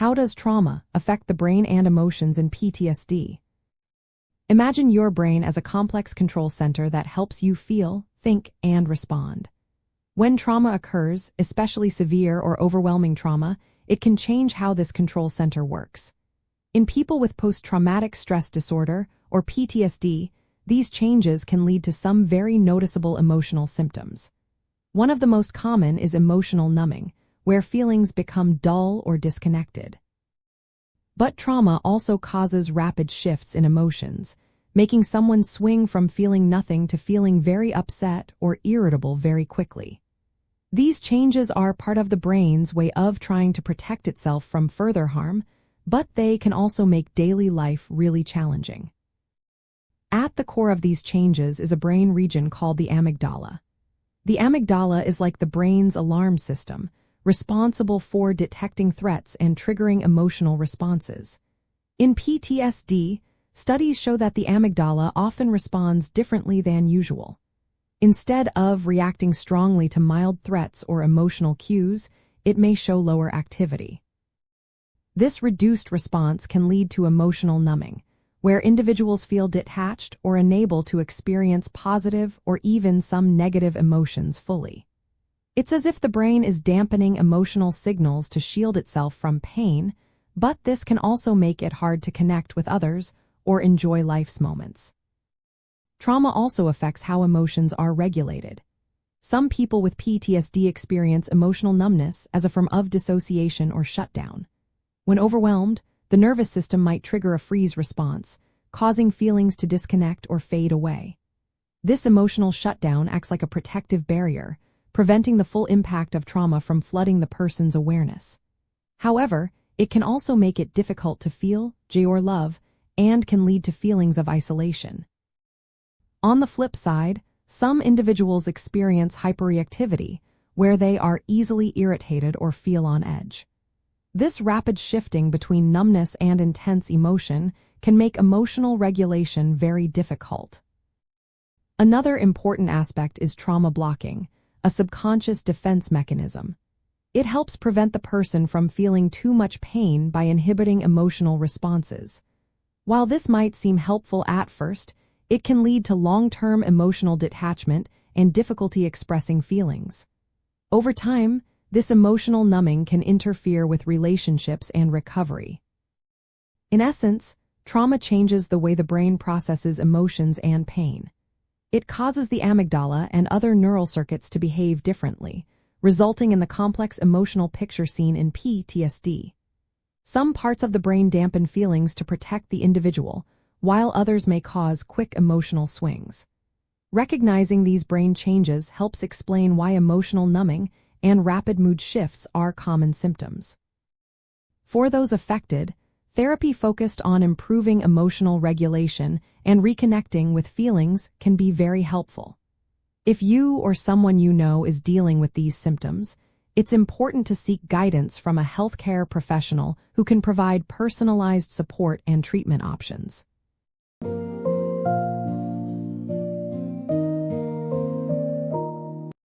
How does trauma affect the brain and emotions in PTSD? Imagine your brain as a complex control center that helps you feel, think, and respond. When trauma occurs, especially severe or overwhelming trauma, it can change how this control center works. In people with post-traumatic stress disorder, or PTSD, these changes can lead to some very noticeable emotional symptoms. One of the most common is emotional numbing, where feelings become dull or disconnected. But trauma also causes rapid shifts in emotions, making someone swing from feeling nothing to feeling very upset or irritable very quickly. These changes are part of the brain's way of trying to protect itself from further harm, but they can also make daily life really challenging. At the core of these changes is a brain region called the amygdala. The amygdala is like the brain's alarm system, responsible for detecting threats and triggering emotional responses. In PTSD, studies show that the amygdala often responds differently than usual. Instead of reacting strongly to mild threats or emotional cues, it may show lower activity. This reduced response can lead to emotional numbing, where individuals feel detached or unable to experience positive or even some negative emotions fully. It's as if the brain is dampening emotional signals to shield itself from pain, but this can also make it hard to connect with others or enjoy life's moments. Trauma also affects how emotions are regulated. Some people with PTSD experience emotional numbness as a form of dissociation or shutdown. When overwhelmed, the nervous system might trigger a freeze response, causing feelings to disconnect or fade away. This emotional shutdown acts like a protective barrier, preventing the full impact of trauma from flooding the person's awareness. However, it can also make it difficult to feel, joy or love, and can lead to feelings of isolation. On the flip side, some individuals experience hyperreactivity, where they are easily irritated or feel on edge. This rapid shifting between numbness and intense emotion can make emotional regulation very difficult. Another important aspect is trauma blocking, a subconscious defense mechanism. It helps prevent the person from feeling too much pain by inhibiting emotional responses. While this might seem helpful at first, it can lead to long-term emotional detachment and difficulty expressing feelings. Over time, this emotional numbing can interfere with relationships and recovery. In essence, trauma changes the way the brain processes emotions and pain. It causes the amygdala and other neural circuits to behave differently, resulting in the complex emotional picture seen in PTSD. Some parts of the brain dampen feelings to protect the individual, while others may cause quick emotional swings. Recognizing these brain changes helps explain why emotional numbing and rapid mood shifts are common symptoms. For those affected, therapy focused on improving emotional regulation and reconnecting with feelings can be very helpful. If you or someone you know is dealing with these symptoms, it's important to seek guidance from a healthcare professional who can provide personalized support and treatment options.